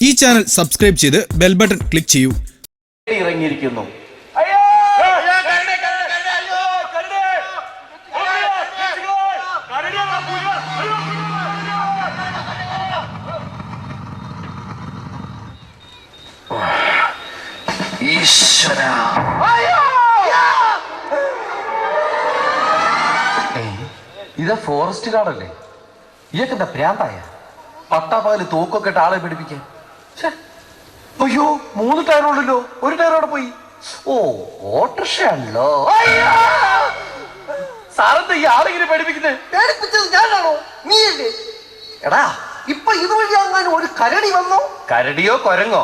ഈ channel subscribe ചെയ്ത് bell button click ചെയ്യൂ. ഇറങ്ങിയിരിക്കുന്നു. ഇതാ ഫോറസ്റ്റ് ഗാർഡല്ലേ? ഇയൊക്കെ എന്താ ഭ്രാന്തായ? പട്ടാപ്പകല് തോക്കൊക്കെ ഇട്ട് ആളെ പിടിപ്പിക്കാൻ. അയ്യോ, 3 ടയറുള്ളല്ലോ, ഒരു ടയറോടെ പോയി. ഓ, ഓട്ടോറിക്ഷയാണല്ലോ. സാറെന്താ ഈ ആളിങ്ങനെ പേടിപ്പിക്കുന്നത്? പേടിപ്പിച്ചത് ഞാനാണോ? നീയല്ലേ? എടാ, ഇപ്പൊ ഇതുവഴി അങ്ങനെ ഒരു കരടി വന്നോ? കരടിയോ കൊരങ്ങോ?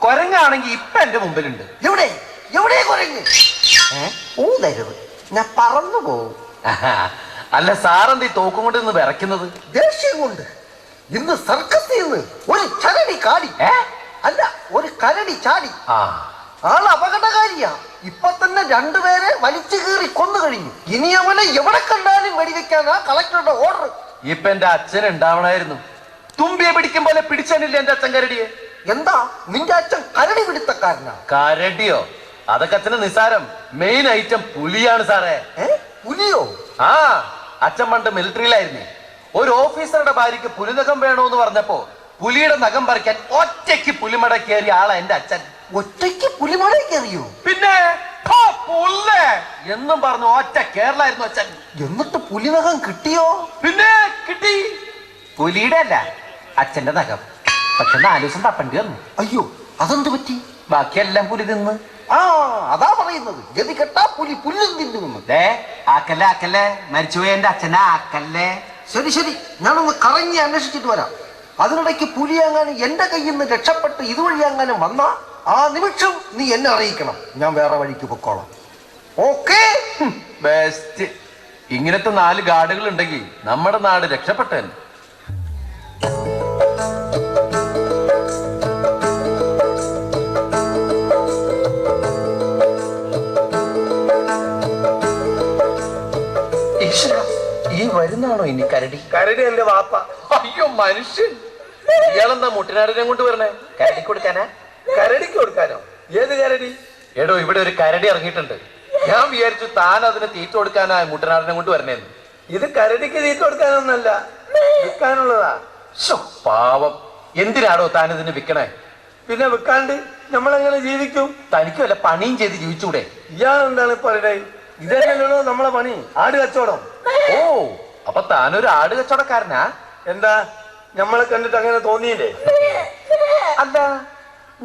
കൊരങ്ങാണെങ്കിൽ ഇപ്പൊ എന്റെ മുമ്പിലുണ്ട്. എവിടെ എവിടെ കുരങ്ങ്? ഊതരുത്, ഞാൻ പറന്നു പോവും. അല്ല, സാറെന്താ ഈ തോക്കും കൊണ്ട് നിന്ന് വിറയ്ക്കുന്നത്? ദേഷ്യം കൊണ്ട്. ഇന്ന് സർക്കസിൽ നിന്ന് ഒരു കരടി കാടി. അല്ല, ഒരു കരടി ചാടി. ആള് അപകടകാരിയാ. ഇപ്പൊ തന്നെ 2 പേരെ വലിച്ചു കീറി കൊന്നു കഴിഞ്ഞു. ഇനി അവനെ എവിടെ കണ്ടാലും വെടിവെക്കാനാ കളക്ടറുടെ ഓർഡർ. ഇപ്പൊ എന്റെ അച്ഛൻ ഉണ്ടാവണായിരുന്നു. തുമ്പിയെ പിടിക്കും പോലെ പിടിച്ചാനില്ല എന്റെ അച്ഛൻ കരടിയെ. എന്താ നിന്റെ അച്ഛൻ കരടി പിടുത്തക്കാരനാ? കരടിയോ? അതൊക്കെ അച്ഛന് നിസാരം. മെയിൻ ഐറ്റം പുലിയാണ് സാറേ. പുലിയോ? ആ, അച്ഛൻ പണ്ട് മിലിറ്ററിയിലായിരുന്നേ. ഒരു ഓഫീസറുടെ ഭാര്യയ്ക്ക് പുലിനഖം വേണോന്ന് പറഞ്ഞപ്പോ പുലിയുടെ നഖം പറിക്കാൻ ഒറ്റയ്ക്ക് പുലിമട കയറിയ ആളാ എന്റെ അച്ഛൻ. ഒറ്റയ്ക്ക് പുലിമട കയറിയോ? പിന്നെ എന്നും പറഞ്ഞു ഒറ്റ കേരളായിരുന്നു അച്ഛൻ. എന്നിട്ട് പുലിനഖം കിട്ടിയോ? പിന്നെ കിട്ടി. പുലിയുടെ അല്ല, അച്ഛന്റെ നഖം. പക്ഷെ 4 ദിവസം തപ്പണ്ടി വന്നു. അയ്യോ, അതെന്ത് പറ്റി? ബാക്കിയെല്ലാം പുലി തിന്ന്. അതാ പറയുന്നത്, ഗതി കെട്ടാ പുലി പുല്ലും തിന്നു. ആക്കല്ലേ ആക്കല്ലേ, മരിച്ചുപോയ എന്റെ അച്ഛനെ ആക്കല്ലേ. ശരി ശരി, ഞാനൊന്ന് കറങ്ങി അന്വേഷിച്ചിട്ട് വരാം. അതിനിടയ്ക്ക് പുലി എങ്ങാനും എന്റെ കയ്യിൽ നിന്ന് രക്ഷപ്പെട്ട് ഇതുവഴി എങ്ങാനും വന്നാ ആ നിമിഷം നീ എന്നെ അറിയിക്കണം. ഞാൻ വേറെ വഴിക്ക് പൊക്കോളാം. ഓക്കേ? ബെസ്റ്റ്. ഇങ്ങനത്തെ 4 ഗാർഡുകൾ ഉണ്ടെങ്കിൽ നമ്മുടെ നാട് രക്ഷപ്പെട്ടു. ഈ വരുന്നാണോ ഇനി കരടി? കരടി എന്റെ വാപ്പ. അയ്യോ, മനുഷ്യൻ. ഇയാളെന്താ മുട്ടിനാടിനെ കൊണ്ട് വരണേ? കരടിക്ക് കൊടുക്കാനാ? കരടിക്ക് കൊടുക്കാനോ? ഏത് കരടി? എടോ, ഇവിടെ ഒരു കരടി ഇറങ്ങിയിട്ടുണ്ട്. ഞാൻ വിചാരിച്ചു താൻ അതിന് തീറ്റ കൊടുക്കാനാ മുട്ടനാടിനെ കൊണ്ട് വരണേന്ന്. ഇത് കരടിക്ക് തീറ്റ കൊടുക്കാനൊന്നല്ല, വിൽക്കാനുള്ളതാ. പാവം. എന്തിനാടോ താൻ ഇതിന് വിൽക്കണേ? പിന്നെ വിൽക്കാണ്ട് നമ്മളെങ്ങനെ ജീവിക്കും? തനിക്ക് വല്ല പണിയും ചെയ്ത് ജീവിച്ചൂടെ? ഇയാളെന്താണ് പറയണേ? ഇതന്നെയല്ലോ നമ്മളെ പണി, ആട് കച്ചവടം. ഓ, അപ്പൊ താനൊരു ആട് കച്ചവടക്കാരനാ? എന്താ, നമ്മളെ കണ്ടിട്ട് അങ്ങനെ തോന്നിയില്ലേ? അല്ല,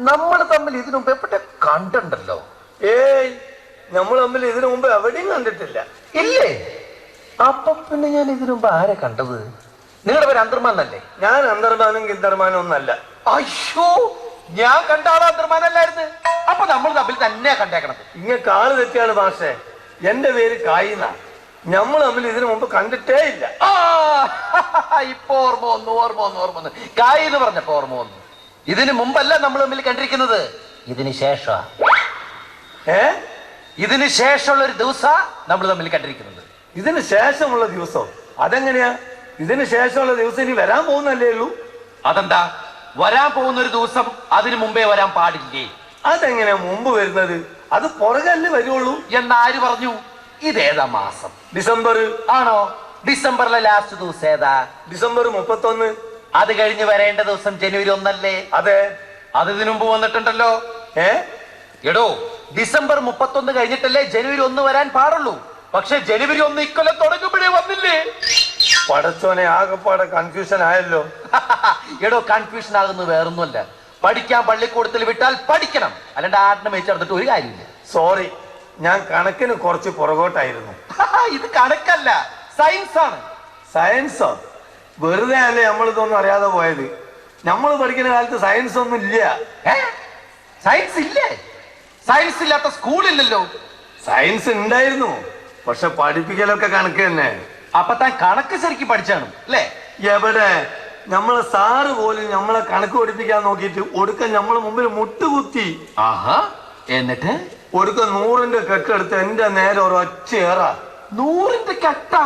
നമ്മൾ തമ്മിൽ ഇതിനു മുമ്പ് എവിടെ കണ്ടുണ്ടല്ലോ? ഏയ്, നമ്മൾ തമ്മിൽ ഇതിനു മുമ്പ് എവിടെയും കണ്ടിട്ടില്ല. ഇല്ലേ? അപ്പൊ പിന്നെ ഞാൻ ഇതിനു മുമ്പ് ആരെ കണ്ടത്? നിങ്ങളുടെ പേര് അന്തർമാനല്ലേ? ഞാൻ അന്തർമാനും ഗിന്തർമാനും ഒന്നല്ല. അയ്യോ, ഞാൻ കണ്ട ആളോ അന്തർമാനല്ലായിരുന്നു. അപ്പൊ നമ്മൾ തമ്മിൽ തന്നെ കണ്ടേക്കണത്. ഇങ്ങനെ കാള് തെറ്റിയാണ് മാഷേ. എന്റെ പേര് കായിന്ന. നമ്മൾ തമ്മിൽ ഇതിനു മുമ്പ് കണ്ടിട്ടേ ഇല്ല. ഇപ്പൊ ഓർമ്മ വന്നു. കായി എന്ന് പറഞ്ഞപ്പോ ഓർമ്മ വന്നു. ഇതിനു മുമ്പല്ല നമ്മൾ തമ്മിൽ കണ്ടിരിക്കുന്നത്, ഇതിന് ശേഷം. ഇതിന് ശേഷമുള്ള ഒരു ദിവസം നമ്മൾ തമ്മിൽ കണ്ടിരിക്കുന്നത്. ഇതിന് ശേഷമുള്ള ദിവസം? അതെങ്ങനെയാ? ഇതിന് ശേഷമുള്ള ദിവസം ഇനി വരാൻ പോകുന്നല്ലേ ഉള്ളൂ. അതെന്താ, വരാൻ പോകുന്ന ഒരു ദിവസം അതിനു മുമ്പേ വരാൻ പാടില്ലേ? അതെങ്ങനെയാ മുമ്പ് വരുന്നത്? അത് പുറകല്ലേ വരുള്ളൂ എന്നാര് പറഞ്ഞു? ഇതേതാ മാസം? ഡിസംബർ. ആണോ? ഡിസംബറിലെ ലാസ്റ്റ് ദിവസം ഏതാ? ഡിസംബർ 31. അത് കഴിഞ്ഞ് വരേണ്ട ദിവസം ജനുവരി 1 അല്ലേ? അതെ. അത് ഇതിനു മുമ്പ് വന്നിട്ടുണ്ടല്ലോ. എടോ, ഡിസംബർ 31 കഴിഞ്ഞിട്ടല്ലേ ജനുവരി 1 വരാൻ പാടുള്ളൂ. പക്ഷെ ജനുവരി 1 ഇക്കൊല്ലം തുടങ്ങുമ്പോഴേ വന്നില്ലേ? പടച്ചോനെ, ആകെപ്പാടെ കൺഫ്യൂഷൻ ആയല്ലോ. എടോ, കൺഫ്യൂഷൻ ആകുന്നത് വേറൊന്നുമല്ല. പഠിക്കാൻ പള്ളിക്കൂടത്തിൽ വിട്ടാൽ പഠിക്കണം, അല്ലാണ്ട് ആടിനെ മേച്ചെടുത്തിട്ട് ഒരു കാര്യമില്ല. സോറി, ഞാൻ കണക്കിന് കുറച്ച് പുറകോട്ടായിരുന്നു. ഇത് കണക്കല്ല, സയൻസ് ആണ്. സയൻസോ? വെറുതെ അല്ലേ നമ്മളിതൊന്നും അറിയാതെ പോയത്. നമ്മൾ പഠിക്കുന്ന കാലത്ത് സയൻസ് ഒന്നും ഇല്ല. സയൻസ് ഇല്ലേ? സയൻസ് ഇല്ലാത്ത സ്കൂളില്ലല്ലോ. സയൻസ് ഉണ്ടായിരുന്നു, പക്ഷെ പഠിപ്പിക്കലൊക്കെ കണക്ക് തന്നെ. അപ്പൊ താൻ കണക്ക് ശരിക്കും പഠിച്ചാണ് അല്ലേ? എവിടെ? നമ്മളെ സാറ് പോലും നമ്മളെ കണക്ക് പഠിപ്പിക്കാൻ നോക്കിയിട്ട് ഒടുക്കം നമ്മളെ മുമ്പിൽ മുട്ടുകുത്തി. എന്നിട്ട് ഒടുക്കം 100ന്റെ കെട്ടെടുത്ത് എന്റെ നേരെ ഒരൊച്ചയേറാ. 100ന്റെ കെട്ടാ?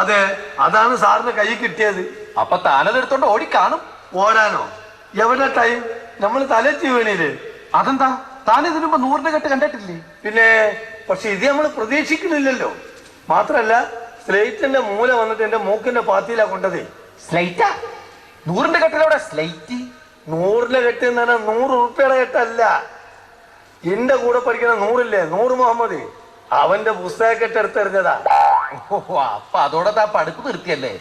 അതെ, അതാണ് സാറിന്റെ കൈ കിട്ടിയത്. അപ്പൊ താനതെടുത്തോണ്ട് ഓടിക്കാണും. ഓടാനോ? എവിടെ ടൈം? നമ്മൾ തലച്ചി വീണില്ലേ? അതെന്താ? താൻ ഇതിനു മുമ്പ് 100ന്റെ കെട്ട് കണ്ടിട്ടില്ലേ? പിന്നെ പക്ഷെ ഇത് നമ്മൾ പ്രതീക്ഷിക്കുന്നില്ലല്ലോ. മാത്രല്ല സ്ലേറ്റിന്റെ മൂല വന്നിട്ട് എന്റെ മൂക്കിന്റെ പാത്തിയിലാ കൊണ്ടതേ. സ്ലൈറ്റാ? 100ന്റെ കെട്ടിലൂടെ സ്ലൈറ്റ്? 100ന്റെ കെട്ട് എന്ന് പറഞ്ഞാൽ 100 ഉറുപ്പിയുടെ കെട്ടല്ല. എന്റെ കൂടെ പഠിക്കുന്ന 100 100 മുഹമ്മദ്, അവന്റെ പുസ്തകക്കെട്ട് എടുത്തെറിഞ്ഞതാ. അപ്പൊ അതോടെ താ പഠിപ്പ് നിർത്തിയല്ലേ?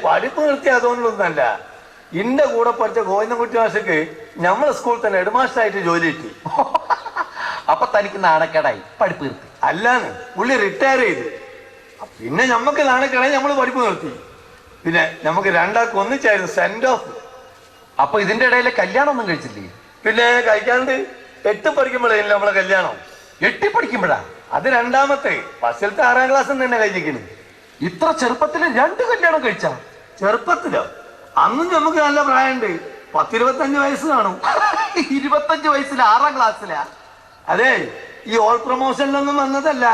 പഠിപ്പ് നിർത്തി അതുകൊണ്ടൊന്നല്ല. എന്റെ കൂടെ പഠിച്ച ഗോവിന്ദൻകുട്ടി മാഷക്ക് നമ്മളെ സ്കൂളിൽ തന്നെ ഹെഡ്മാസ്റ്റർ ജോലി കിട്ടി. അപ്പൊ തനിക്ക് നാണക്കേടായി പഠിപ്പ് നിർത്തി? അല്ലാന്ന്, പുള്ളി റിട്ടയർ ചെയ്ത്. പിന്നെ ഞമ്മക്ക് നാണക്കേടായി നമ്മള് പഠിപ്പ് നിർത്തി. പിന്നെ നമുക്ക് രണ്ടാൾക്ക് ഒന്നിച്ചായിരുന്നു സെൻഡ് ഓഫ്. അപ്പൊ ഇതിന്റെ ഇടയിലെ കല്യാണം ഒന്നും കഴിച്ചില്ലേ? പിന്നെ കഴിക്കാണ്ട് 8 പഠിക്കുമ്പോഴേ നമ്മളെ കല്യാണം. 8 പഠിക്കുമ്പോഴാ? അത് രണ്ടാമത്തെ. ഫസ്റ്റിലത്തെ 6ാം ക്ലാസ് തന്നെ കഴിഞ്ഞിരിക്കുന്നു. ഇത്ര ചെറുപ്പത്തില് 2 കല്യാണം കഴിച്ചാ? ചെറുപ്പത്തിലോ? അന്നും നമുക്ക് നല്ല പ്രായമുണ്ട്. 10-25 വയസ്സ് കാണും. 25 വയസ്സിൽ 6ാം ക്ലാസ്സിലാ? അതെ, ഈ ഓൾ പ്രൊമോഷനിലൊന്നും വന്നതല്ല.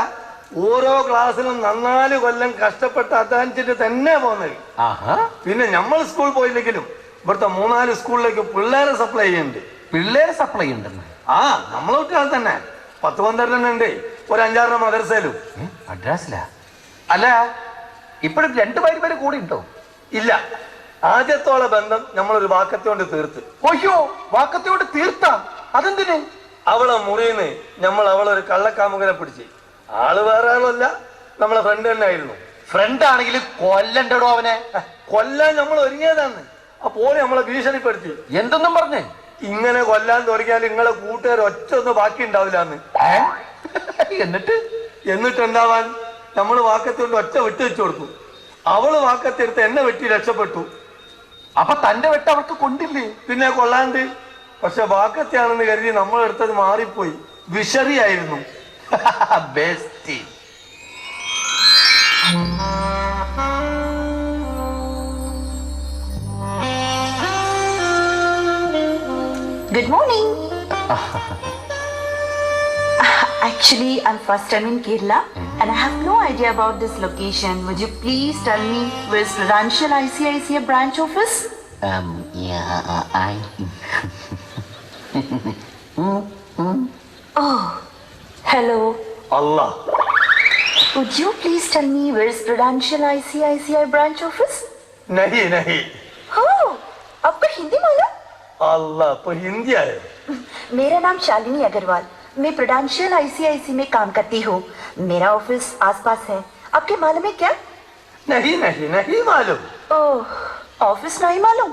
ഓരോ ക്ലാസ്സിലും 4 കൊല്ലം കഷ്ടപ്പെട്ട് അധ്വാനിച്ചിട്ട് തന്നെ പോകുന്നത്. പിന്നെ നമ്മൾ സ്കൂൾ പോയില്ലെങ്കിലും ഇവിടുത്തെ 3-4 സ്കൂളിലേക്ക് പിള്ളേരെ സപ്ലൈ ചെയ്യുന്നുണ്ട്. പിള്ളേരെ സപ്ലൈ ഉണ്ടെന്ന്? നമ്മളെ കുട്ടികൾ തന്നെ 10-12 ഉണ്ട്. ഒരു 5-6 മദർസയിലും. മദ്രാസിലാ? അല്ല, ഇപ്പോഴും 2 പേര് കൂടി ഉണ്ടോ? ഇല്ല, ആദ്യത്തോളം ബന്ധം നമ്മളൊരു വാക്കത്തോണ്ട് തീർത്ത്. അയ്യോ, വാക്കത്തോട് തീർത്ത? അതെന്തിന്? അവളെ മുറിയുന്ന് നമ്മൾ അവളൊരു കള്ളക്കാമുകനെ പിടിച്ച്. ആള് വേറെ ആളല്ല, നമ്മളെ ഫ്രണ്ട് തന്നെ ആയിരുന്നു. ഫ്രണ്ട് ആണെങ്കിൽ കൊല്ലണ്ടോ അവനെ? കൊല്ലാൻ നമ്മൾ ഒരുങ്ങിയതാണ്. അപ്പോൾ നമ്മളെ ഭീഷണിപ്പെടുത്തി. എന്തെന്നും പറഞ്ഞേ? ഇങ്ങനെ കൊല്ലാൻ തുടങ്ങിയാൽ നിങ്ങളെ കൂട്ടുകാർ ഒറ്റ ഒന്നും ബാക്കി ഉണ്ടാവില്ലാന്ന്. എന്നിട്ട് എന്താവാൻ, നമ്മൾ വാക്കത്തോണ്ട് ഒറ്റ വിട്ടു വെച്ചു കൊടുത്തു. അവള് വാക്കത്തെടുത്ത് എന്നെ വെട്ടി രക്ഷപ്പെട്ടു. അപ്പൊ തന്റെ വെട്ട് അവർക്ക് കൊണ്ടില്ലേ? പിന്നെ കൊള്ളാണ്ട്. പക്ഷെ വാക്കത്തെയാണെന്ന് കരുതി നമ്മൾ എടുത്തത് മാറിപ്പോയി. വിഷറിയായിരുന്നു. Best. Good morning. Actually, I'm first time in Kerala and I have no idea about this location. Would you please tell me where's Prudential ICICI branch office? Oh, hello. Allah. Would you please tell me where's Prudential ICICI branch office? नहीं नहीं. Oh, आपको हिंदी मालूम? अल्लाह, पर हिंदी है. मेरा नाम शालिनी अग्रवाल. मैं prudential ICICI में काम करती हूँ. मेरा ऑफिस आसपास है. आपके मालूम है क्या? नहीं नहीं नहीं मालूम. ओह, ऑफिस नहीं मालूम?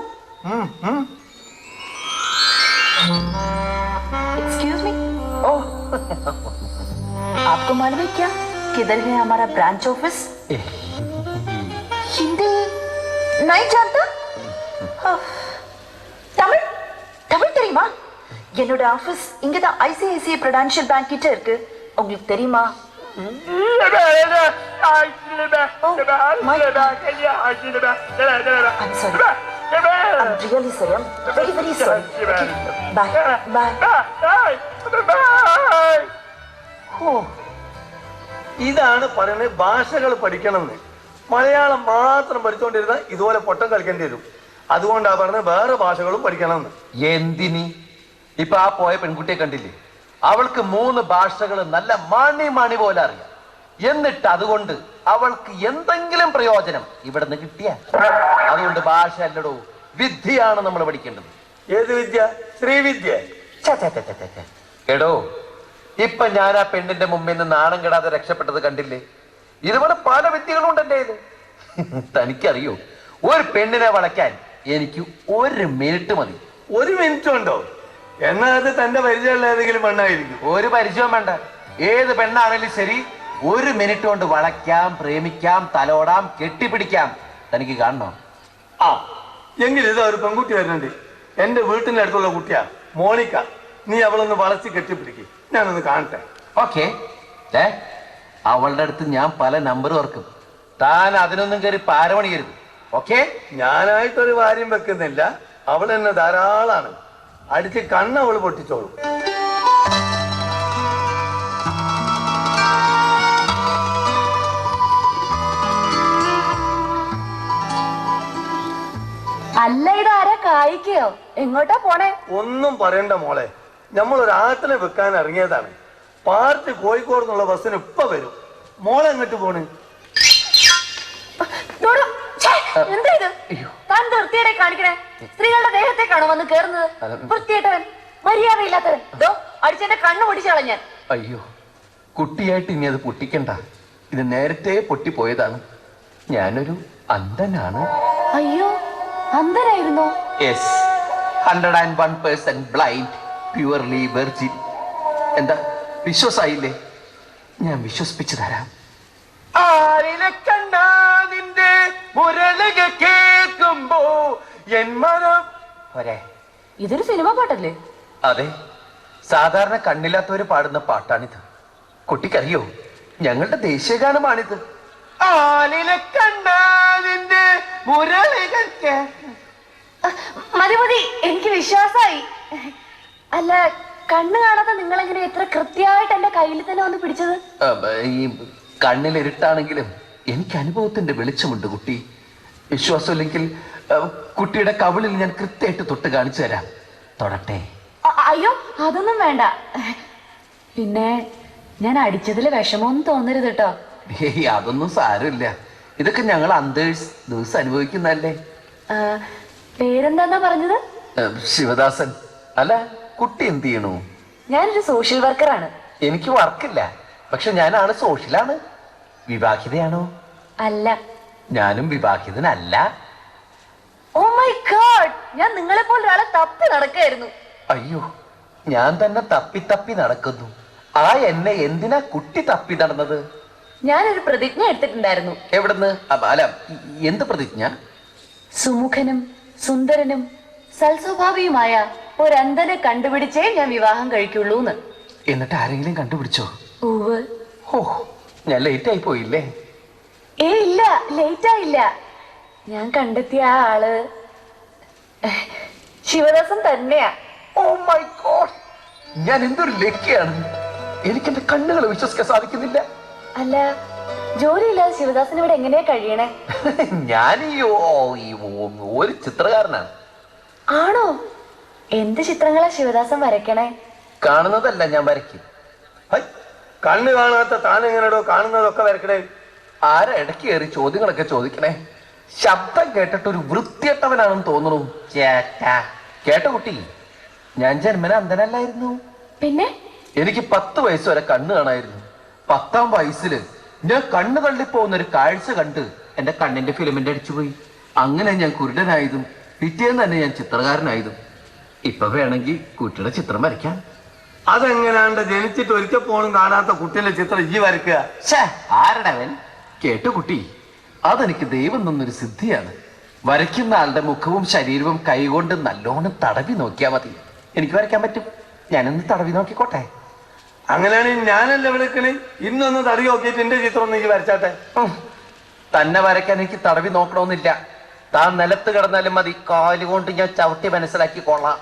Excuse me. ओह, आपको मालूम है क्या किधर है हमारा ब्रांच ऑफिस? हिंदी नहीं जानता? तमिल तमिழ் தெரியுமா? என்னோட ஆபீஸ் இங்க தான் ICICI Prudential Bank கிட்ட இருக்கு. உங்களுக்கு தெரியுமா? I'm sorry. I'm really sorry. I'm very very sorry. Okay. Bye. Bye. ഇതാണ് പറയുന്നത് ഭാഷകൾ പഠിക്കണമെന്ന്. മലയാളം മാത്രം പഠിച്ചുകൊണ്ടിരുന്ന ഇതുപോലെ പൊട്ടം കളിക്കേണ്ടി വരും. അതുകൊണ്ടാ പറഞ്ഞത് വേറെ ഭാഷകളും പഠിക്കണമെന്ന്. എന്തിനി? ഇപ്പൊ ആ പോയ പെൺകുട്ടിയെ കണ്ടില്ലേ? അവൾക്ക് 3 ഭാഷകൾ നല്ല മണി പോലെ അറിയാം. എന്നിട്ട് അതുകൊണ്ട് അവൾക്ക് എന്തെങ്കിലും പ്രയോജനം ഇവിടെ നിന്ന് കിട്ടിയ? അതുകൊണ്ട് ഭാഷ അല്ലടോ, വിദ്യയാണ് നമ്മൾ പഠിക്കേണ്ടത്. ഏത് വിദ്യ? ശ്രീവിദ്യ. എടോ, ഇപ്പൊ ഞാൻ ആ പെണ്ണിന്റെ മുമ്പിൽ നിന്ന് നാണം കെടാതെ രക്ഷപ്പെട്ടത് കണ്ടില്ലേ? ഇതുപോലെ പല വിദ്യകളും ഉണ്ടല്ലേ ഇത്. തനിക്കറിയോ, ഒരു പെണ്ണിനെ വളയ്ക്കാൻ എനിക്ക് 1 മിനിറ്റ് മതി. 1 മിനിറ്റ് ഉണ്ടോ? എന്നാ അത് തന്റെ പരിചയമുള്ള ഏതെങ്കിലും പെണ്ണായിരിക്കും. ഒരു പരിചയം വേണ്ട. ഏത് പെണ്ണാണെങ്കിലും ശരി, 1 മിനിറ്റ് കൊണ്ട് വളയ്ക്കാം, പ്രേമിക്കാം, തലോടാം, കെട്ടിപ്പിടിക്കാം. തനിക്ക് കാണണോ? എങ്കിൽ ഇതാ ഒരു പെൺകുട്ടി വരുന്നുണ്ട്. എന്റെ വീട്ടിന്റെ അടുത്തുള്ള കുട്ടിയാ, മോണിക്ക. നീ അവളൊന്ന് വളച്ച് കെട്ടിപ്പിടിക്കും. ഞാനൊന്ന് കാണട്ടെ. ഓക്കെ. അവളുടെ അടുത്ത് ഞാൻ പല നമ്പർ ഓർക്കും. താൻ അതിനൊന്നും കയറി പാരമണിയരുത്. ഓക്കെ? ഞാനായിട്ടൊരു കാര്യം വെക്കുന്നില്ല. അവൾ എന്നെ ധാരാളാണ്. അടിച്ച് കണ്ണ് അവള് പൊട്ടിച്ചോളും. അല്ല ഇതാരാ കായിക്കയോ? എങ്ങോട്ടാ പോണേ? ഒന്നും പറയണ്ട മോളെ, നമ്മൾ ഒരു ആട്ടിനെ വെക്കാൻ ഇറങ്ങിയതാണ്. പാർട്ടി കോഴിക്കോട് നിന്നുള്ള ബസ്സിന് ഇപ്പൊ വരും. മോളെ എങ്ങോട്ട് പോണ്? എന്താ ഇത്? താൻ വൃത്തിയുടെ കാണിക്കണേ? സ്ത്രീകളുടെ ദേഹത്തേക്കാണോ വന്ന് കേറുന്നത്? വൃത്തിയായിട്ടവൻ, മര്യാദയില്ലാത്തവൻ. അടിച്ചെന്റെ കണ്ണു പൊടിച്ചാളെ ഞാൻ. അയ്യോ, കുട്ടിയായിട്ട് ഇനി അത് പൊട്ടിക്കണ്ട. ഇത് നേരത്തെ പൊട്ടിപ്പോയതാണ്. ഞാനൊരു അന്ധനാണ്. അയ്യോ, അന്ധനായിരുന്നോ? Yes, 101% blind, purely virgin. എന്താ വിശ്വാസായില്ലേ? ഞാൻ വിശ്വസിപ്പിച്ചു തരാം. ആരിനെ കണ്ടാ നിന്റെ മുരളിക കേൾക്കുമ്പോ എൻ മനം പോരെ. ഇതൊരു സിനിമ പാട്ടല്ലേ? അതെ, സാധാരണ കണ്ണില്ലാത്തവര് പാടുന്ന പാട്ടാണിത്. കുട്ടിക്കറിയോ, ഞങ്ങളുടെ ദേശീയഗാനമാണിത്. ആലിനെ കണ്ടാ നിന്റെ മുരളിക മതി മതി, എനിക്ക് വിശ്വാസായി. അല്ല, കണ്ണ് കാണാതെ നിങ്ങൾ എങ്ങനെ എത്ര കൃത്യമായിട്ട് എന്റെ കയ്യിൽ തന്നെ വന്ന് പിടിച്ചത്? ഈ കണ്ണിലിരുട്ടാണെങ്കിലും എനിക്ക് അനുഭവത്തിന്റെ വെളിച്ചമുണ്ട് കുട്ടി. വിശ്വാസമില്ലെങ്കിൽ കുട്ടിയുടെ കവിളിൽ ഞാൻ കൃത്യമായിട്ട് തൊട്ട് കാണിച്ചു തരാം. തൊടട്ടെ? അയ്യോ, അതൊന്നും വേണ്ട. പിന്നെ ഞാൻ അടിച്ചതിൽ വിഷമമൊന്നും തോന്നരുത് കേട്ടോ. ഏയ്, അതൊന്നും സാരമില്ല. ഇതൊക്കെ ഞങ്ങൾ അന്തേഴ്സ് ദിവസം അനുഭവിക്കുന്നല്ലേ. പേരെന്താന്നാ പറഞ്ഞത്? ശിവദാസൻ. അല്ല, കുട്ടി എന്ത് ചെയ്യണു? ഞാനൊരു സോഷ്യൽ വർക്കറാണ്. എനിക്ക് വർക്കില്ല, പക്ഷെ ഞാനാണ് സോഷ്യലാണ്. വിവാഹിതയാണോ? അല്ല. ഞാനും വിവാഹിതനല്ല. ഓ മൈ ഗോഡ്, ഞാൻ നിങ്ങളെ പോലെ ഒരാളെ തപ്പി നടക്കായിരുന്നു. അയ്യോ, ഞാൻ തന്നെ തപ്പി തപ്പി നടക്കുന്നു. ആ എന്നെ എന്തിനാ കുട്ടി തപ്പി നടന്നത്? ഞാനൊരു പ്രതിജ്ഞ എടുത്തിട്ടുണ്ടായിരുന്നു. എവിടുന്ന്? അല്ല, എന്ത് പ്രതിജ്ഞ? സുമുഖനും സുന്ദരനും സൽസ്വഭാവിയുമായ ഒരന്ധനെ കണ്ടുപിടിച്ചേ ഞാൻ വിവാഹം കഴിക്കുള്ളൂന്ന്. എന്നിട്ട് ആരെങ്കിലും കണ്ടുപിടിച്ചോ? ഉവ്വ്. ഓ, ഞാൻ ലേറ്റ് ആയി പോയില്ലേ? ഇല്ല, ലേറ്റ് ആയില്ല. ഞാൻ കണ്ടെത്തിയ ആ ആള് ശിവദാസൻ തന്നെയാ. ഓ മൈ ഗോഡ്, ഞാൻ എന്തൊരു ലക്കിയാണ്. എനിക്ക് എന്റെ കണ്ണുകൾ വിശ്വസിക്കാൻ സാധിക്കുന്നില്ല. അല്ല, ജോലിയില്ലാതെ ശിവദാസൻ ഇവിടെ എങ്ങനെയാ കഴിയണേ? ഞാൻ ഒരു ചിത്രകാരനാണ്. ആണോ? എന്ത് ചിത്രങ്ങളാ ശിവദാസൻ വരയ്ക്കണേ? കാണുന്നതല്ല ഞാൻ വരയ്ക്കും. കണ്ണ് കാണാത്ത താൻ എങ്ങനെയോ കാണുന്നതൊക്കെ വരക്കണേ? ആരാ ഇടയ്ക്ക് കയറി ചോദ്യങ്ങളൊക്കെ ചോദിക്കണേ? ശബ്ദം കേട്ടിട്ട് ഒരു വൃത്തിയട്ടവനാണെന്ന് തോന്നുന്നു. കേട്ട കുട്ടി, ഞാൻ ജന്മന അന്ധനല്ലായിരുന്നു. പിന്നെ എനിക്ക് 10 വയസ്സ് വരെ കണ്ണ് കാണായിരുന്നു. 10ാം വയസ്സില് ഞാൻ കണ്ണ് തള്ളിപ്പോകുന്ന ഒരു കാഴ്ച കണ്ട് എന്റെ കണ്ണിന്റെ ഫിലിമിന്റെ അടിച്ചുപോയി. അങ്ങനെ ഞാൻ കുരുടനായതും പിറ്റേന്ന് തന്നെ ഞാൻ ചിത്രകാരനായതും. ഇപ്പൊ വേണമെങ്കിൽ കുട്ടിയുടെ ചിത്രം വരയ്ക്കാം. അതെങ്ങനെയാണ്ട് ജനിച്ചിട്ട് ഒരിക്കൽ പോലും കാണാത്ത കുട്ടിയുടെ ചിത്രം ഈ വരയ്ക്കുക? ആരടവൻ? കേട്ടു കുട്ടി, അതെനിക്ക് ദൈവം തന്നൊരു സിദ്ധിയാണ്. വരയ്ക്കുന്ന ആളുടെ മുഖവും ശരീരവും കൈകൊണ്ട് നല്ലോണം തടവി നോക്കിയാൽ മതി. എനിക്ക് വരയ്ക്കാൻ പറ്റും. ഞാനൊന്ന് തടവി നോക്കിക്കോട്ടെ? അങ്ങനെയാണെങ്കിൽ ഞാനല്ല വിളിക്കണേ. ഇന്നൊന്ന് തടവി നോക്കിയിട്ട് എന്റെ ചിത്രം ഒന്ന് ഈ വരച്ചാട്ടെ. തന്നെ വരയ്ക്കാൻ എനിക്ക് തടവി നോക്കണമെന്നില്ല. താൻ നിലത്ത് കിടന്നാലും മതി. കാലുകൊണ്ട് ഞാൻ ചവിട്ടി മനസ്സിലാക്കിക്കൊള്ളാം.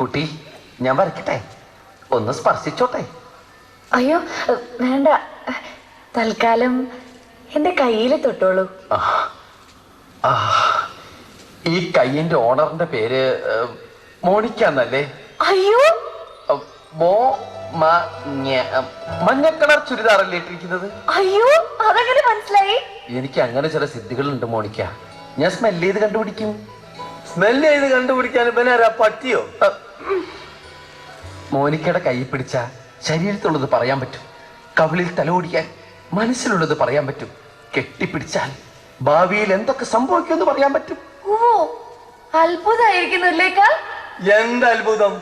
കുട്ടി, ഞാൻ വരയ്ക്കട്ടെ? ഒന്ന് സ്പർശിച്ചോട്ടെ? അയ്യോ വേണ്ട, തൽക്കാലം എന്റെ കയ്യിൽ തൊട്ടോളൂ. ഈ കയ്യിന്റെ ഓണറിന്റെ പേര് മോണിക്ക എന്നല്ലേ? അയ്യോ, മഞ്ഞ കളർ ചുരിദാറല്ലേ ഇട്ടിരിക്കുന്നത്? അയ്യോ, അതെങ്ങനെ മനസ്സിലായി? എനിക്ക് അങ്ങനെ ചില സിദ്ധികളുണ്ട് മോണിക്ക. ഞാൻ സ്മെല് ചെയ്ത് കണ്ടുപിടിക്കും. സ്മെല് ചെയ്ത് കണ്ടുപിടിക്കാൻ ഇവനാരാ, പറ്റിയോ? മോനിക്കയുടെ കൈ പിടിച്ച ശരീരത്തുള്ളത് പറയാൻ പറ്റും. കവിളിൽ തലോടിയാൽ മനസ്സിലുള്ളത് പറയാൻ പറ്റും. കെട്ടിപ്പിടിച്ചാൽ ഭാവിയിൽ എന്തൊക്കെ സംഭവിക്കുമെന്ന് പറയാൻ പറ്റും. ഓ, അത്ഭുതമായിരിക്കുന്നില്ലേക്കാ? എന്ത് അത്ഭുതം!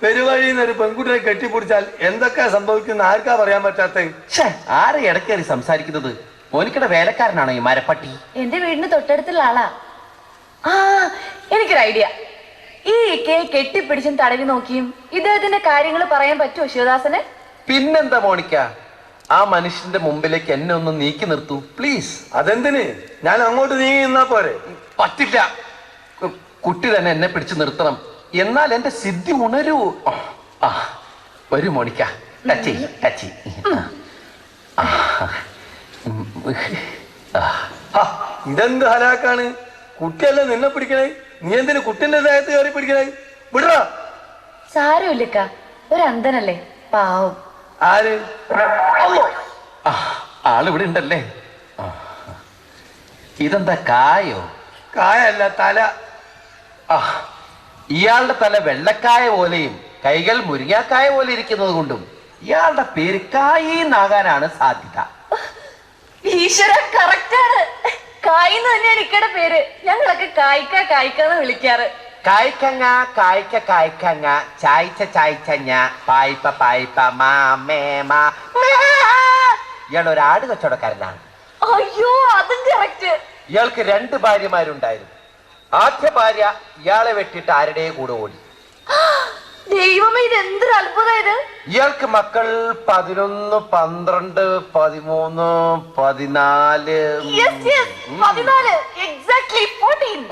പെരുവഴിന്ന് ഒരു പെൺകുട്ടിയെ കെട്ടിപ്പിടിച്ചാൽ എന്തൊക്കെ സംഭവിക്കുന്ന ആർക്കാ പറയാൻ പറ്റാത്ത? ആരെ ഇടക്കേറി സംസാരിക്കുന്നത്? മോനിക്കയുടെ വേലക്കാരനാണോ ഈ മരപ്പട്ടി? എന്റെ വീടിന് തൊട്ടടുത്തുള്ള ആളാ. ആ, എനിക്കൊരു ഐഡിയ. ഈ കെട്ടിപ്പിടിച്ചും തടവി നോക്കിയും ഇദ്ദേഹത്തിന്റെ കാര്യങ്ങൾ പറയാൻ പറ്റുമോ ശിവദാസന്? പിന്നെന്താ മോണിക്ക, ആ മനുഷ്യന്റെ മുമ്പിലേക്ക് എന്നെ ഒന്ന് നീക്കി നിർത്തൂ പ്ലീസ്. അതെന്തിന്? ഞാൻ അങ്ങോട്ട് നീങ്ങി നിന്നാ പോരെ? പറ്റില്ല. കുട്ടി തന്നെ എന്നെ പിടിച്ചു നിർത്തണം. എന്നാൽ എന്റെ സിദ്ധി ഉണരൂ. വരൂ മോണിക്ക, ടച്ച് ടച്ച്. ഇതെന്ത് ഹലാക്കാണ്! കുട്ടിയല്ലേ നിന്നെ പിടിക്കണേ, നീ എന്തിനു കുട്ടിന്റെ ദേഹത്ത് കയറി പിടിക്കണേ? വിടറാ. സാരമില്ലക്ക, ഒരു അന്ധനല്ലേ, പാവം. ആര്? അമ്മോ. ആളിവിടെ ഉണ്ടല്ലേ. ഇതെന്താ കായോ? കായല്ല, തല. ഇയാളുടെ തല വെള്ളക്കായ പോലെയും കൈകൾ മുരിങ്ങാക്കായ പോലെ ഇരിക്കുന്നത് കൊണ്ടും ഇയാളുടെ പേര് കായിന്നാകാനാണ് സാധ്യത. ഈശ്വര, കറക്റ്റാണ്. കായിന്ന് തന്നെയാണ് ഇക്കടെ പേര്. ഞങ്ങളൊക്കെ കായ്ക്ക കായ്ക്കാന്ന് വിളിക്കാറ്. കായ്ക്കങ്ങ കായ്ക്ക കായ്ക്കങ്ങ ചായ്ച്ച ചായ്ച്ചഞ്ഞ പായ്പ പായ്പ മാമേമാ. ഇയാൾ ഒരു ആട് കച്ചവടക്കാരനാണ്. അയ്യോ, അതും കറക്റ്റ്. ഇയാൾക്ക് 2 ഭാര്യമാരുണ്ടായിരുന്നു. ആദ്യ ഭാര്യ ഇയാളെ വെട്ടിട്ട് ആരുടെ കൂടെ ഓടി. ദൈവമേ, ഇത് എന്തൊരു അത്ഭുതമായത്. ഇയാൾക്ക് മക്കൾ 11, 12, 13, 14. Yes, yes, 14. Exactly 14.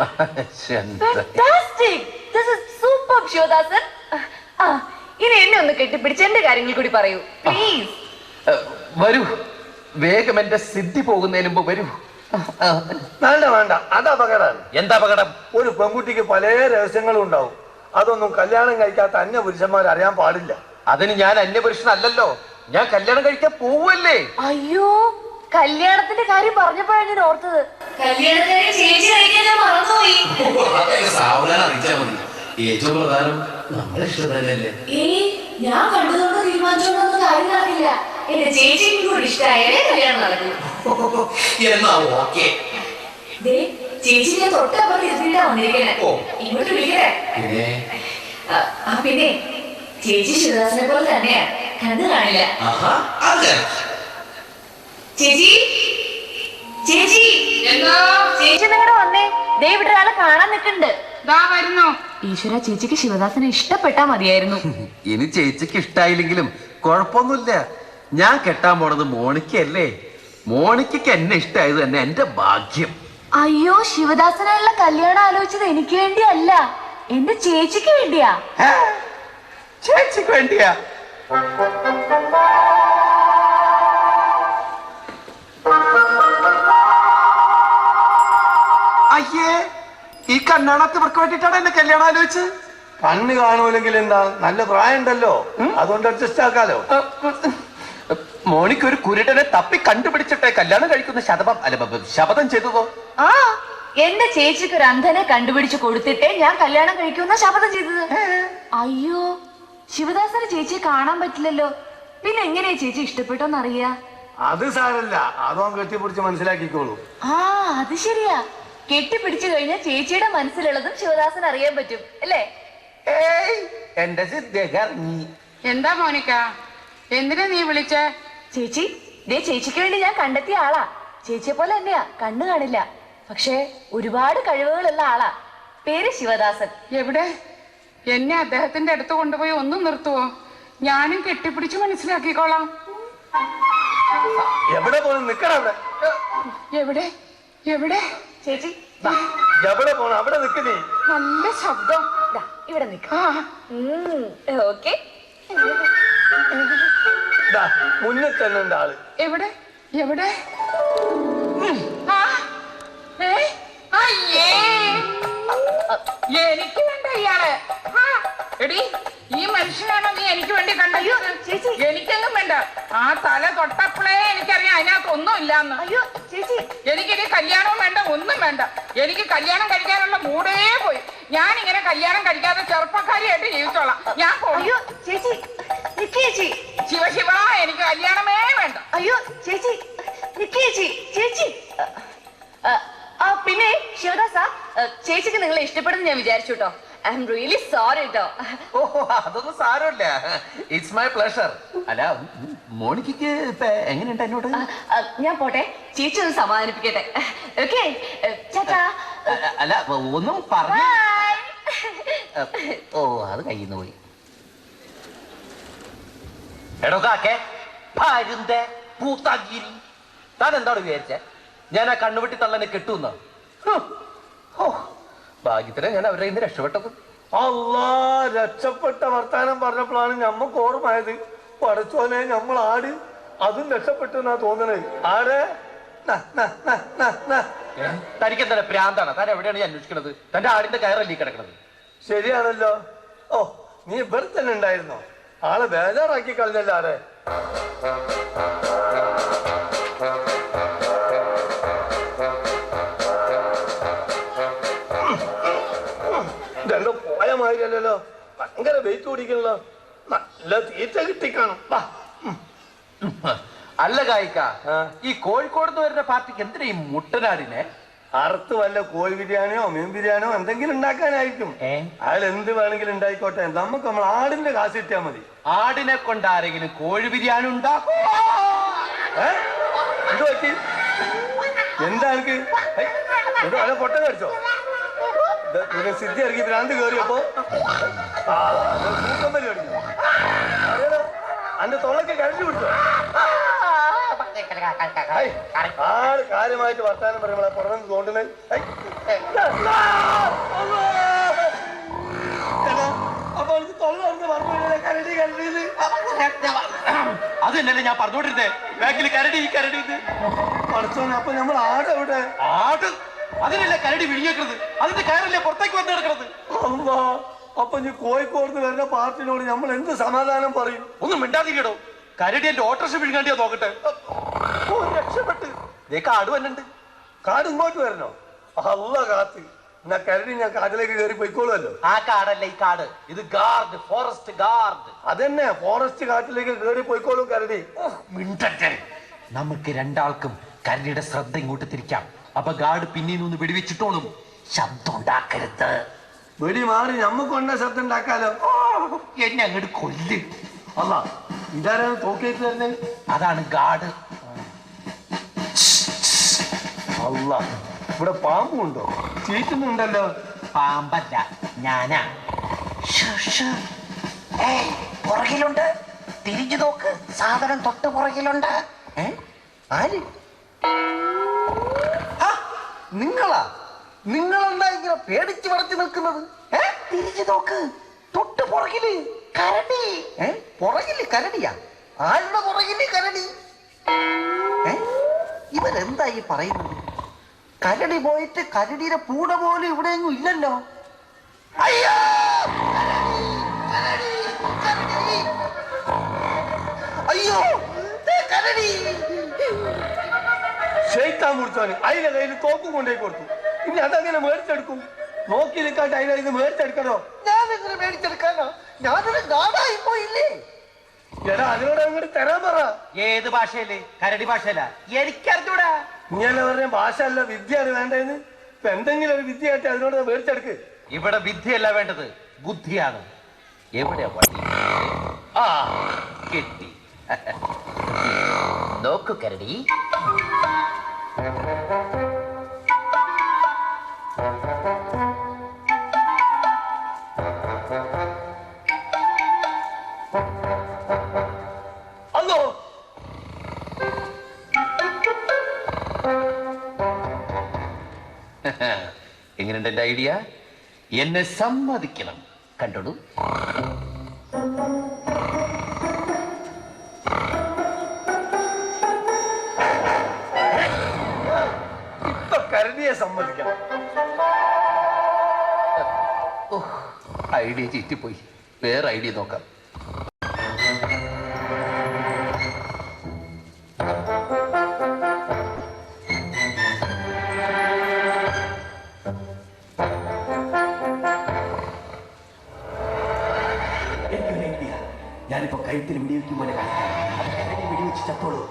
Fantastic. This is superb, Sivadasan. ഇനി എന്നെ ഒന്ന് കെട്ടിപ്പിടിച്ച് എന്റെ കാര്യങ്ങൾ കൂടി പറയൂ, പ്ലീസ്. വരൂ, വേഗം എന്റെ സിദ്ധി പോകുന്നതിന് മുമ്പ് വരൂ. വേണ്ട വേണ്ട, അത് അപകടമാണ്. എന്താ അപകടം? ഒരു പെൺകുട്ടിക്ക് പല രഹസ്യങ്ങളും ഉണ്ടാവും. അതൊന്നും കല്യാണം കഴിക്കാത്ത അന്യ പുരുഷന്മാർ അറിയാൻ പാടില്ല. അതിന് ഞാൻ അന്യപുരുഷനല്ലല്ലോ, ഞാൻ കല്യാണം കഴിക്കാൻ പോവല്ലേ. അയ്യോ, കല്യാണത്തിന്റെ കാര്യം പറഞ്ഞപ്പോഴാണ് ഞാൻ ഓർത്തത്. കല്യാണത്തിന് ചേച്ചി കഴിക്കാൻ ഞാൻ മറന്നുപോയി. സാവധാനം അറിയിച്ചാ മതി. ഏറ്റവും പ്രധാനം നമ്മളെ ഇഷ്ടം തന്നെയല്ലേ. ഞാൻ കണ്ടതുകൊണ്ട് തീരുമാനിച്ചോണ്ടൊന്നും കാര്യം നടക്കില്ല. എന്റെ ചേച്ചിക്കും കൂടി ഇഷ്ടമായാലേ കല്യാണം നടക്കൂ. എന്നാ ഓക്കേ. ചേച്ചി ഞാൻ തൊട്ടപ്പുറത്ത് ഇരുത്തിട്ടാ വന്നിരിക്കണേ. ഇങ്ങോട്ട് വിളിക്കണേ. പിന്നെ ചേച്ചി ശിവദാസനെ പോലെ തന്നെയാ, കണ്ണു കാണില്ല. ചേച്ചി, ചേച്ചി, ചേച്ചി നിങ്ങളുടെ വന്നേ. ദേ ഇവിടെ ഒരാളെ കാണാൻ നിൽക്കുന്നുണ്ട്. ഈശ്വര, ചേച്ചിക്ക് ശിവദാസനെ ഇഷ്ടപ്പെട്ടാ മതിയായിരുന്നു. ഇനി ചേച്ചിക്ക് ഇഷ്ടായില്ലെങ്കിലും കുഴപ്പമൊന്നുമില്ല. ഞാൻ കെട്ടാൻ പോണത് മോണിക്കല്ലേ. മോണിക്കയ്ക്ക് എന്നെ ഇഷ്ടായത് തന്നെ എന്റെ ഭാഗ്യം. അയ്യോ, ശിവദാസനായുള്ള കല്യാണം ആലോചിച്ചത് എനിക്ക് വേണ്ടിയല്ല, എന്റെ ചേച്ചിക്ക് വേണ്ടിയാ. ചേച്ചിക്ക് വേണ്ടിയാ? അയ്യേ, ഈ കണ്ണാണത്ത് ഇവർക്ക് വേണ്ടിട്ടാണ് എന്നെ കല്യാണം ആലോചിച്ചത്. കണ്ണ് കാണൂലെങ്കിൽ എന്താ, നല്ല പ്രായം ഉണ്ടല്ലോ, അതുകൊണ്ട് അഡ്ജസ്റ്റ് ആക്കാലോ. മോണിക്ക് ഒരു കുരുടനെ തപ്പി കണ്ടുപിടിച്ചിട്ടേ കല്യാണം കഴിക്കുന്ന ശപഥം ചെയ്തതോ? ആ, എന്റെ ചേച്ചിക്ക് ഒരു അന്ധനെ കണ്ടുപിടിച്ചു കൊടുത്തിട്ടേ ഞാൻ കല്യാണം കഴിക്കുന്ന ശപഥം ചെയ്തത്. അയ്യോ, ശിവദാസന് ചേച്ചിയെ കാണാൻ പറ്റില്ലല്ലോ, പിന്നെ എങ്ങനെയാ ചേച്ചി ഇഷ്ടപ്പെട്ടോന്നറിയാ? അത് സാരല്ല, അതോ കെട്ടിപ്പിടിച്ച് മനസ്സിലാക്കിക്കോളൂ. ആ, അത് ശരിയാ. കെട്ടിപ്പിടിച്ചു കഴിഞ്ഞാൽ ചേച്ചിയുടെ മനസ്സിലുള്ളതും ശിവദാസൻ അറിയാൻ പറ്റും അല്ലേ? എന്റെ സിദ്ധി. എന്താ മോനിക്ക, എന്തിനാ നീ വിളിച്ചേ? ചേച്ചി, ദേ ചേച്ചിക്ക് വേണ്ടി ഞാൻ കണ്ടെത്തിയ ആളാ. ചേച്ചിയെ പോലെ തന്നെയാ, കണ്ണു കാണില്ല, പക്ഷേ ഒരുപാട് കഴിവുകളുള്ള ആളാ. പേര് ശിവദാസൻ. എവിടെ? എന്നെ അദ്ദേഹത്തിന്റെ അടുത്ത് കൊണ്ടുപോയി ഒന്ന് നിർത്തുവോ? ഞാനും കെട്ടിപ്പിടിച്ച് മനസ്സിലാക്കിക്കോളാം. എവിടെ പോണം? നിക്കണവിടെ. എവിടെ എവിടെ? ചേച്ചി എവിടെ പോണം? അവിടെ നിക്കുന്നേ. നല്ല ശബ്ദം. ഇവിടെ നിക്ക. ഓക്കെ, മുന്നിൽ തന്നെ ഉണ്ട് ആള്. എവിടെ എവിടെ? അയ്യേ, എനിക്ക് വേണ്ട ഇയാള്. എടി, ഈ മനുഷ്യനാണോ നീ എനിക്ക് വേണ്ടി കണ്ടത്? എനിക്കെങ്ങും വേണ്ട. ആ തല തൊട്ടപ്പോഴേ എനിക്കറിയാം അതിനകത്ത് ഒന്നും ഇല്ലാന്ന്. അയ്യോ ചേച്ചി, എനിക്കിനി കല്യാണവും വേണ്ട, ഒന്നും വേണ്ട. എനിക്ക് കല്യാണം കഴിക്കാനുള്ള മൂടേ പോയി. ഞാൻ ഇങ്ങനെ കല്യാണം കഴിക്കാതെ ചെറുപ്പക്കാരിയായിട്ട് ജീവിച്ചോളാം. ഞാൻ അയ്യോ ചേച്ചി, ചേച്ചി, ശിവശിവ, എനിക്ക് കല്യാണമേ വേണ്ട. അയ്യോ ചേച്ചി, ചേച്ചി, ചേച്ചി. പിന്നെ ശിവദാസ, ചേച്ചിക്ക് നിങ്ങളെ ഇഷ്ടപ്പെടുന്നു ഞാൻ വിചാരിച്ചു കേട്ടോ. ഐ എം റിയലി സോറി കേട്ടോ. ഓഹോ, അതൊന്നും സാരമില്ല. It's my pleasure. അല്ല, മോണിക്കയ്ക്ക് ഇപ്പൊ എങ്ങനെയുണ്ട് എന്നോട്? ഞാൻ പോട്ടെ, ചേച്ചി ഒന്ന് സമാധാനിപ്പിക്കട്ടെ. ഓക്കെ, ചേട്ടാ. അല്ല, ഒന്നും പറഞ്ഞു. ഓ, അത് കയ്യിന്ന് പോയി. എടോ കാക്കേ, ഭാര്യന്റെ പൂത്താഗിരി, താൻ എന്താണ് വിചാരിച്ചേ? ഞാൻ ആ കണ്ണുവെട്ടി തള്ളനെ കെട്ടുന്ന? ഭാഗ്യത്തിനെ ഞാൻ അവരുടെ ഇന്ന് രക്ഷപ്പെട്ടത്. അല്ലാ, രക്ഷപ്പെട്ട വർത്താനം പറഞ്ഞപ്പോഴാണ് ഞമ്മക്ക് ഓർമ്മയത്. പടച്ചോനെ, നമ്മൾ ആട് അതും രക്ഷപ്പെട്ടു എന്നാ തോന്നണേ. ആടെ തനിക്കെന്താ പ്രാന്താണ്? താൻ എവിടെയാണ് ഈ അന്വേഷിക്കുന്നത്? തന്റെ ആടിന്റെ കയറല്ലേ ഈ കിടക്കുന്നത്? ശരിയാണല്ലോ. ഓ, നീ ഇവിടെ തന്നെ ഉണ്ടായിരുന്നോ? ആളെ ബേജാറാക്കി കളഞ്ഞല്ലോ ആരെ. രണ്ടോ പോയ മാതിരിയല്ലോ, ഭയങ്കര വെയിറ്റ് ഓടിക്കണല്ലോ. നല്ല തീറ്റ കിട്ടിക്കാണും. അല്ല കായിക്ക, ഈ കോഴിക്കോട് വരുന്ന പാർട്ടിക്ക് എന്തിനാ ഈ മുട്ടനാടിനെ? അറുത്ത് വല്ല കോഴി ബിരിയാണിയോ മീൻ ബിരിയാണിയോ എന്തെങ്കിലും ഉണ്ടാക്കാനായിരിക്കും. അയാൾ എന്ത് വേണമെങ്കിലും ഉണ്ടായിക്കോട്ടെ, നമുക്ക് നമ്മൾ ആടിന്റെ കാശ് കിട്ടിയാൽ മതി. ആടിനെ കൊണ്ട് ആരെങ്കിലും കോഴി ബിരിയാണി ഉണ്ടാക്കും? ഇത് പറ്റി എന്താ എനിക്ക് വല്ല പൊട്ട കടിച്ചോ? സിദ്ധി ഇറങ്ങി ഭ്രാന്ത് കയറിയപ്പോ കൂക്കമ്പലി കടിച്ചു. അന്റെ തൊള്ളക്ക് കരഞ്ഞു പിടിച്ചോ? ആള് കാര്യമായിട്ട് വർത്താനം പറയുമ്പോഴെ പുറമെ തോണ്ടുന്നത്. അപ്പൊ എനിക്ക് തൊള്ളർന്ന് പറഞ്ഞു കരടി കരടിയത്. അത് തന്നെയല്ലേ ഞാൻ പറഞ്ഞോണ്ടിരുന്നേ, ബാക്കിൽ കരടി കരടി. പഠിച്ചോനെ, അപ്പൊ നമ്മൾ ആട് എവിടെ? ആട് അതിനല്ലേ കരടി വിഴിഞ്ഞേക്കുന്നത്? അതിന്റെ കയറല്ലേ പുറത്തേക്ക് വന്ന് കിടക്കുന്നത്? അമ്മാ, അപ്പൊ നീ കോഴിക്കോട് വരുന്ന പാർട്ടിനോട് നമ്മൾ എന്ത് സമാധാനം പറയും? ഒന്നും മിണ്ടാതിരിക്കടോ. കരടി എന്റെ ഓട്ടോറിക്ഷ വിഴുങ്ങാണ്ടിയാ നോക്കട്ടെ. രക്ഷപ്പെട്ട് കാട് വന്നുണ്ട്. കാട് ഇങ്ങോട്ട് വരണോ? അല്ല കാത്ത്. എന്നാ കരടി ഞാൻ കാട്ടിലേക്ക് കയറി പോയിക്കോളുമല്ലോ. ആ കാടല്ല ഈ കാട്, ഇത് ഗാർഡ്, ഫോറസ്റ്റ് ഗാർഡ്. അതന്നെ, ഫോറസ്റ്റ് കാട്ടിലേക്ക് കയറി പോയിക്കോളും കരടി. മിണ്ടട്ടെ. നമുക്ക് രണ്ടാൾക്കും കരടിയുടെ ശ്രദ്ധ ഇങ്ങോട്ട് തിരിക്കാം. അപ്പൊ ഗാർഡ് പിന്നീന്ന് വെടിവെച്ചിട്ടോളും. ശബ്ദം ഉണ്ടാക്കരുത്. വെടി മാറി നമ്മക്കൊണ്ട ശബ്ദം ഉണ്ടാക്കാലോ. എന്നെ അങ്ങോട്ട് കൊല്ല്. അല്ല, ഇതാരാണ് തോക്കേറ്റ് തരുന്നത്? അതാണ് ഗാർഡ്. അല്ല, ഇവിടെ പാമ്പുണ്ടോ? ചീറ്റുന്നുണ്ടല്ലോ. പാമ്പല്ല, ഞാനാ. പുറകിലുണ്ട്, തിരിഞ്ഞു നോക്ക്. സാധനം തൊട്ട് പുറകിലുണ്ട്. ആര്? നിങ്ങളാ? നിങ്ങളെന്താ ഇങ്ങനെ പേടിച്ച് വടച്ചു നിൽക്കുന്നത്? തിരിഞ്ഞു നോക്ക്, തൊട്ട് പുറകില് കരടി. പുറകില് കരടിയാ? ആരുടെ പുറകില് കരടി? ഇവരെന്താ ഈ പറയുന്നത്? കരടി പോയിട്ട് കരടിയുടെ പൂട പോലും ഇവിടെ എങ്ങും ഇല്ലല്ലോ. അയ്യോ, അയ്യോ, കരടി. ഷെയ്ത്താൻ മുറിച്ചോന് അതിന്റെ കയ്യിൽ തോക്കും കൊണ്ടേക്ക് കൊടുത്തു. ഇനി അതങ്ങനെ മേടിച്ചെടുക്കും? നോക്കി നിൽക്കാട്ട് അതിനെ ഇത് മേടിച്ചെടുക്കണോ? ഞാനെങ്ങനെ മേടിച്ചെടുക്കാനോ? ഞാനൊരു ഗാഡായി പോയില്ലേ. എടാ, അതിനോട് അങ്ങോട്ട് തരാൻ പറ. ഏത് ഭാഷയല്ലേ? കരടി ഭാഷയല്ല. എനിക്കറിഞ്ഞൂടാ. ഇങ്ങനെ പറഞ്ഞ ഭാഷ അല്ല, വിദ്യയാണ് വേണ്ടതെന്ന്. ഇപ്പൊ എന്തെങ്കിലും ഒരു വിദ്യ ആയിട്ട് അതിനോട് മേടിച്ചെടുക്ക്. ഇവിടെ വിദ്യയല്ല വേണ്ടത്, ബുദ്ധിയാണ്. എവിടെയാ വണ്ടി? ആ, കിട്ടി. നോക്കു കരടി. അല്ലോ, എങ്ങനെയുണ്ട് എന്റെ ഐഡിയ? എന്നെ സമ്മതിക്കണം. കണ്ടോളൂ. ഇപ്പൊ കരടിയെ സമ്മതിക്കാം. ഐഡിയ ചീറ്റിപ്പോയി. വേറെ ഐഡിയ നോക്കാം. ഞാനിപ്പോ കഴുത്തിൽ വെടിവെക്കും പോലെ വെടിവെച്ച് ചത്തോളൂ.